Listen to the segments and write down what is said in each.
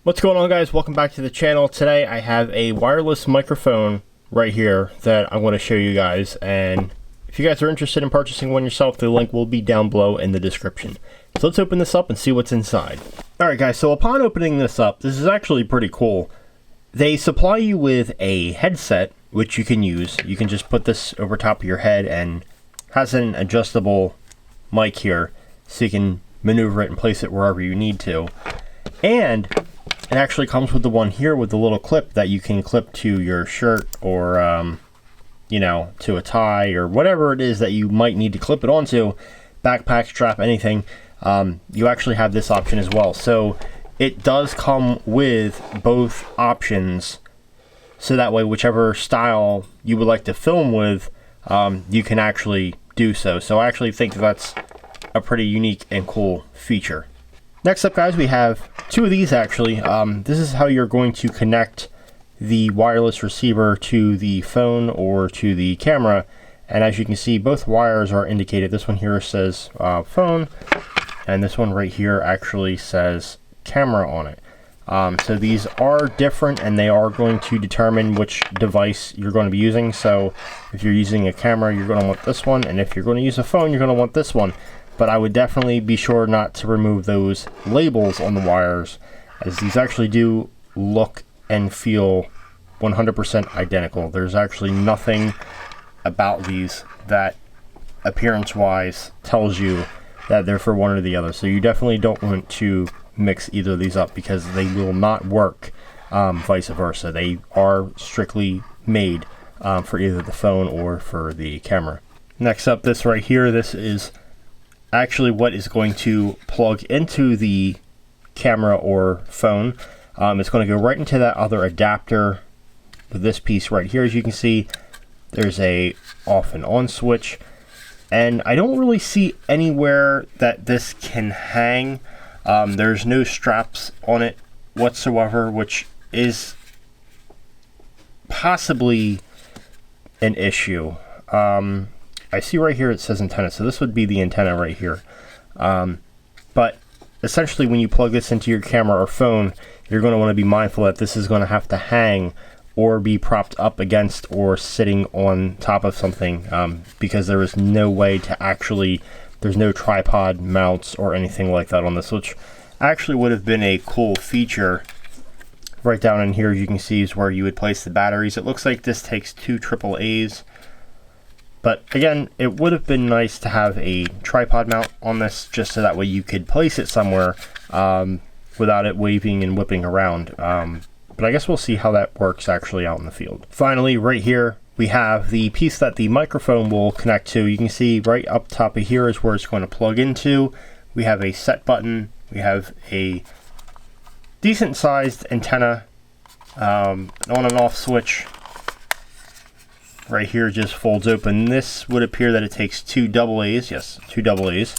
What's going on, guys? Welcome back to the channel. Today I have a wireless microphone right here that I want to show you guys, and if you guys are interested in purchasing one yourself, the link will be down below in the description. So let's open this up and see what's inside. Alright guys, so upon opening this up, this is actually pretty cool. They supply you with a headset which you can use. You can just put this over top of your head, and has an adjustable mic here so you can maneuver it and place it wherever you need to. And it actually comes with the one here with the little clip that you can clip to your shirt or, you know, to a tie or whatever it is that you might need to clip it onto, backpack, strap, anything. You actually have this option as well. So it does come with both options, so that way whichever style you would like to film with, you can actually do so. So I actually think that's a pretty unique and cool feature. Next up, guys, we have two of these actually. This is how you're going to connect the wireless receiver to the phone or to the camera. And as you can see, both wires are indicated. This one here says phone, and this one right here actually says camera on it. So these are different, and they are going to determine which device you're going to be using. So if you're using a camera, you're going to want this one, and if you're going to use a phone, you're going to want this one. But I would definitely be sure not to remove those labels on the wires, as these actually do look and feel 100% identical. There's actually nothing about these that appearance-wise tells you that they're for one or the other. So you definitely don't want to mix either of these up, because they will not work vice versa. They are strictly made for either the phone or for the camera. Next up, this right here, this is actually what is going to plug into the camera or phone. It's going to go right into that other adapter with this piece right here. As you can see, there's a off and on switch, and I don't really see anywhere that this can hang. There's no straps on it whatsoever, which is possibly an issue. I see right here it says antenna, so this would be the antenna right here. But essentially, when you plug this into your camera or phone, you're going to want to be mindful that this is going to have to hang or be propped up against or sitting on top of something, because there is no way to actually, there's no tripod mounts or anything like that on this, which actually would have been a cool feature. Right down in here, you can see, is where you would place the batteries. It looks like this takes 2 AAAs. But again, it would have been nice to have a tripod mount on this, just so that way you could place it somewhere without it waving and whipping around. But I guess we'll see how that works actually out in the field. Finally, right here, we have the piece that the microphone will connect to. You can see right up top of here is where it's going to plug into. We have a set button. We have a decent sized antenna, an on and off switch. Right here just folds open. This would appear that it takes 2 AA's. Yes, 2 AA's.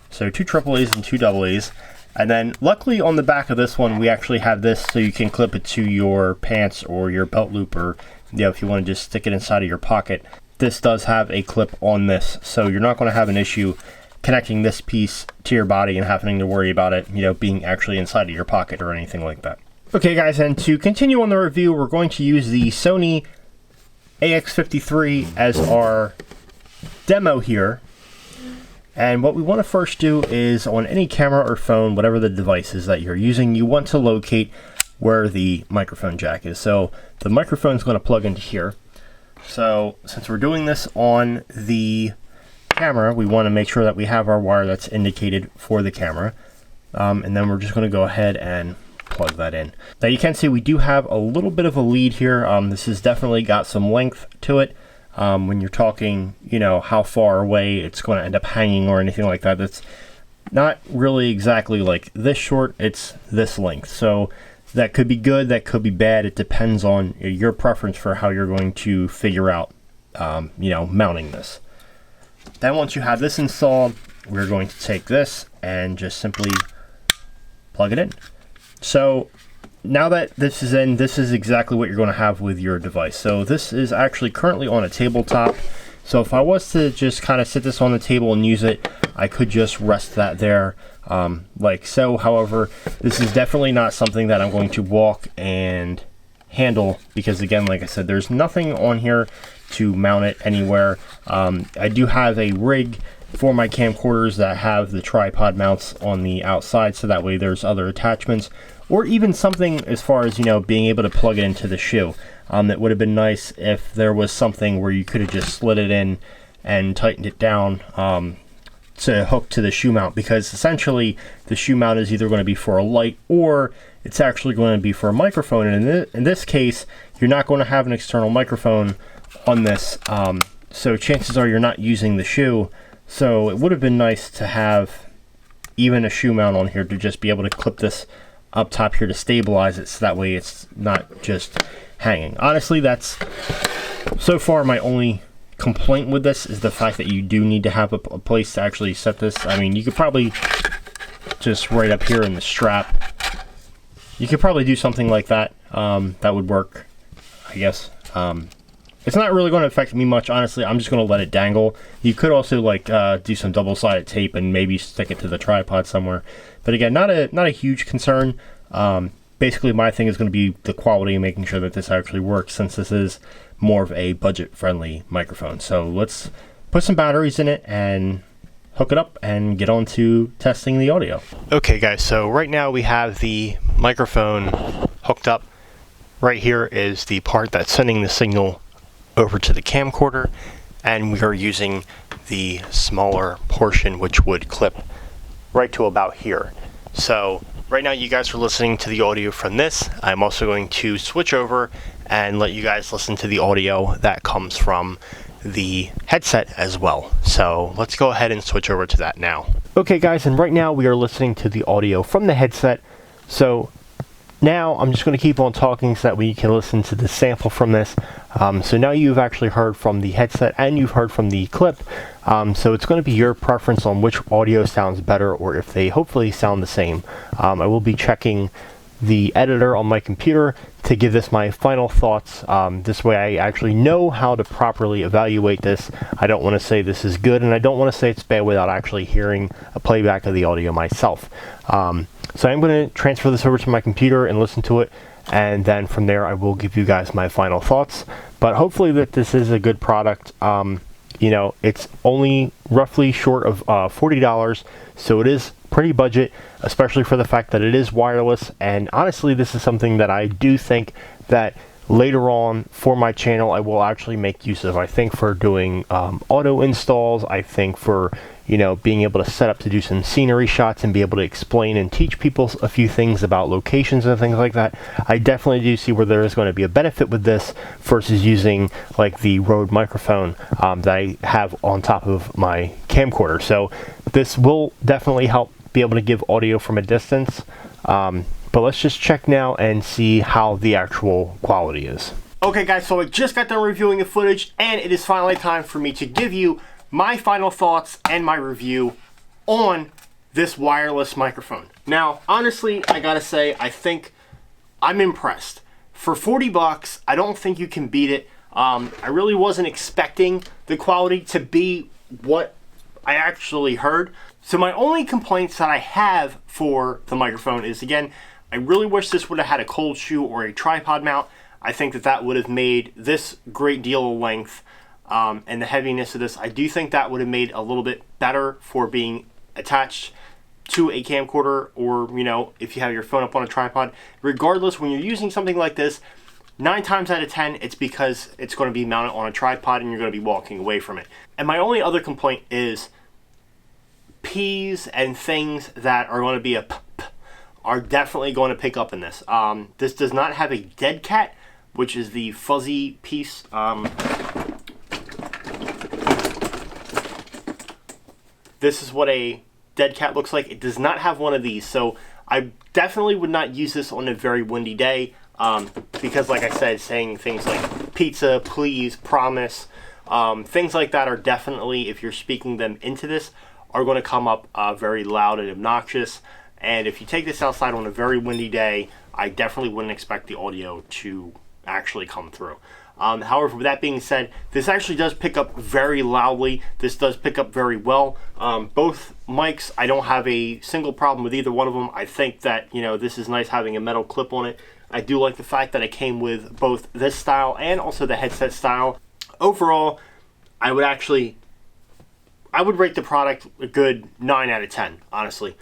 So 2 AA's and 2 AA's. And then luckily on the back of this one, we actually have this so you can clip it to your pants or your belt loop, or, you know, if you want to just stick it inside of your pocket. This does have a clip on this, so you're not going to have an issue connecting this piece to your body and having to worry about it, you know, being actually inside of your pocket or anything like that. Okay guys, and to continue on the review, we're going to use the Sony AX53 as our demo here. And what we want to first do is, on any camera or phone, whatever the device is that you're using, you want to locate where the microphone jack is. So the microphone is going to plug into here. So since we're doing this on the camera, we want to make sure that we have our wire that's indicated for the camera. And then we're just going to go ahead and plug that in. Now you can see we do have a little bit of a lead here. This has definitely got some length to it. When you're talking, you know, how far away it's going to end up hanging or anything like that, it's not really exactly like this short, it's this length. So that could be good, that could be bad. It depends on your preference for how you're going to figure out, you know, mounting this. Then once you have this installed, we're going to take this and just simply plug it in. So now that this is in, this is exactly what you're going to have with your device. So this is actually currently on a tabletop. So if I was to just kind of sit this on the table and use it, I could just rest that there. like so. However, this is definitely not something that I'm going to walk and handle, because again, like I said, there's nothing on here to mount it anywhere. I do have a rig for my camcorders that have the tripod mounts on the outside, so that way there's other attachments, or even something as far as, you know, being able to plug it into the shoe. It would have been nice if there was something where you could have just slid it in and tightened it down to hook to the shoe mount, because essentially the shoe mount is either going to be for a light or it's actually going to be for a microphone. And in this case, you're not going to have an external microphone on this, so chances are you're not using the shoe. So it would have been nice to have even a shoe mount on here to just be able to clip this up top here to stabilize it, so that way it's not just hanging. Honestly, that's so far my only complaint with this, is the fact that you do need to have a place to actually set this. I mean, you could probably just right up here in the strap, you could probably do something like that. That would work, I guess. It's not really going to affect me much, honestly. I'm just going to let it dangle. You could also like do some double-sided tape and maybe stick it to the tripod somewhere. But again, not a huge concern. Basically, my thing is going to be the quality and making sure that this actually works, since this is more of a budget-friendly microphone. So let's put some batteries in it and hook it up and get on to testing the audio. Okay guys, so right now we have the microphone hooked up. Right here is the part that's sending the signal over to the camcorder, and we are using the smaller portion, which would clip right to about here. So right now you guys are listening to the audio from this. I'm also going to switch over and let you guys listen to the audio that comes from the headset as well. So let's go ahead and switch over to that now. Okay guys, and right now we are listening to the audio from the headset. So now I'm just going to keep on talking so that we can listen to the sample from this. So now you've actually heard from the headset and you've heard from the clip. So it's going to be your preference on which audio sounds better, or if they hopefully sound the same. I will be checking the editor on my computer to give this my final thoughts. This way I actually know how to properly evaluate this. I don't want to say this is good, and I don't want to say it's bad without actually hearing a playback of the audio myself. So I'm going to transfer this over to my computer and listen to it, and then from there I will give you guys my final thoughts. But hopefully that this is a good product. You know, it's only roughly short of $40, so it is pretty budget, especially for the fact that it is wireless. And honestly, this is something that I do think that later on for my channel I will actually make use of. I think for doing auto installs, I think for, you know, being able to set up to do some scenery shots and be able to explain and teach people a few things about locations and things like that. I definitely do see where there is going to be a benefit with this versus using like the Rode microphone that I have on top of my camcorder. So this will definitely help be able to give audio from a distance. But let's just check now and see how the actual quality is. Okay guys, so I just got done reviewing the footage, and it is finally time for me to give you my final thoughts and my review on this wireless microphone. Now, honestly, I gotta say, I think I'm impressed. For 40 bucks, I don't think you can beat it. I really wasn't expecting the quality to be what I actually heard. So my only complaints that I have for the microphone is, again, I really wish this would have had a cold shoe or a tripod mount. I think that that would have made this great deal of length. And the heaviness of this, I do think that would have made a little bit better for being attached to a camcorder, or, you know, if you have your phone up on a tripod. Regardless, when you're using something like this, 9 times out of 10, it's because it's going to be mounted on a tripod and you're going to be walking away from it. And my only other complaint is P's and things that are going to be a p are definitely going to pick up in this. This does not have a dead cat, which is the fuzzy piece. This is what a dead cat looks like. It does not have one of these, so I definitely would not use this on a very windy day, because like I said, saying things like pizza, please, promise, things like that are definitely, if you're speaking them into this, are going to come up very loud and obnoxious. And if you take this outside on a very windy day, I definitely wouldn't expect the audio to actually come through. However, with that being said, this actually does pick up very loudly. This does pick up very well. Both mics, I don't have a single problem with either one of them. I think that, you know, this is nice having a metal clip on it. I do like the fact that it came with both this style and also the headset style. Overall, I would rate the product a good 9 out of 10, honestly.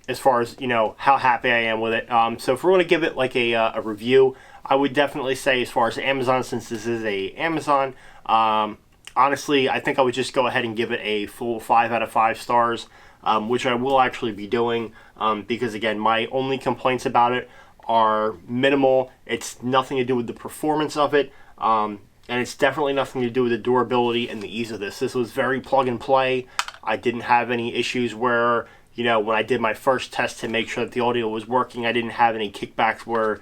As far as, you know, how happy I am with it. So if we're going to give it like a review, I would definitely say, as far as Amazon, since this is a Amazon, honestly, I think I would just go ahead and give it a full 5 out of 5 stars, which I will actually be doing, because again, my only complaints about it are minimal. It's nothing to do with the performance of it, and it's definitely nothing to do with the durability and the ease of this. This was very plug and play. I didn't have any issues where, you know, when I did my first test to make sure that the audio was working, I didn't have any kickbacks where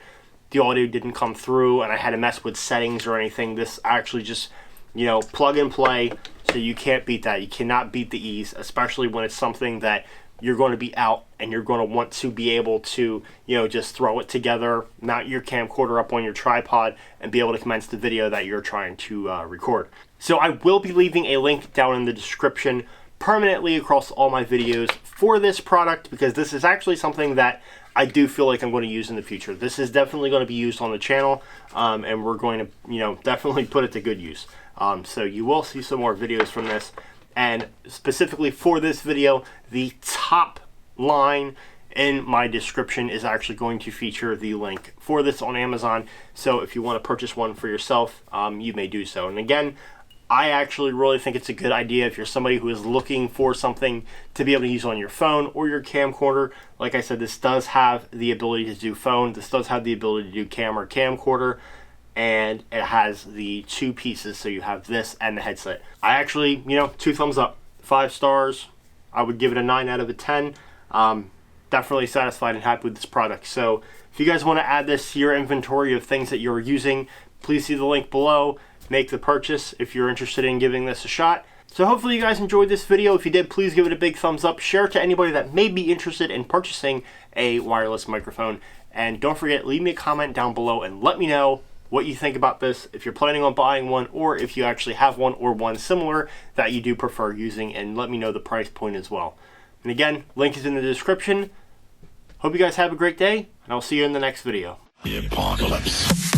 the audio didn't come through and I had to mess with settings or anything. This actually just, you know, plug and play, so you can't beat that. You cannot beat the ease, especially when it's something that you're going to be out and you're going to want to be able to, you know, just throw it together, mount your camcorder up on your tripod, and be able to commence the video that you're trying to record. So I will be leaving a link down in the description permanently across all my videos for this product, because this is actually something that I do feel like I'm going to use in the future. This is definitely going to be used on the channel, and we're going to, you know, definitely put it to good use. So you will see some more videos from this, and specifically for this video, the top line in my description is actually going to feature the link for this on Amazon. So if you want to purchase one for yourself, you may do so. And again, I actually really think it's a good idea if you're somebody who is looking for something to be able to use on your phone or your camcorder. Like I said, this does have the ability to do phone. This does have the ability to do camera, camcorder, and it has the 2 pieces. So you have this and the headset. I actually, you know, 2 thumbs up, 5 stars. I would give it a 9 out of a 10. Definitely satisfied and happy with this product. So if you guys want to add this to your inventory of things that you're using, please see the link below. Make the purchase if you're interested in giving this a shot. So hopefully you guys enjoyed this video. If you did, please give it a big thumbs up. Share it to anybody that may be interested in purchasing a wireless microphone. And don't forget, leave me a comment down below and let me know what you think about this, if you're planning on buying one, or if you actually have one or one similar that you do prefer using, and let me know the price point as well. And again, link is in the description. Hope you guys have a great day, and I'll see you in the next video. The apocalypse.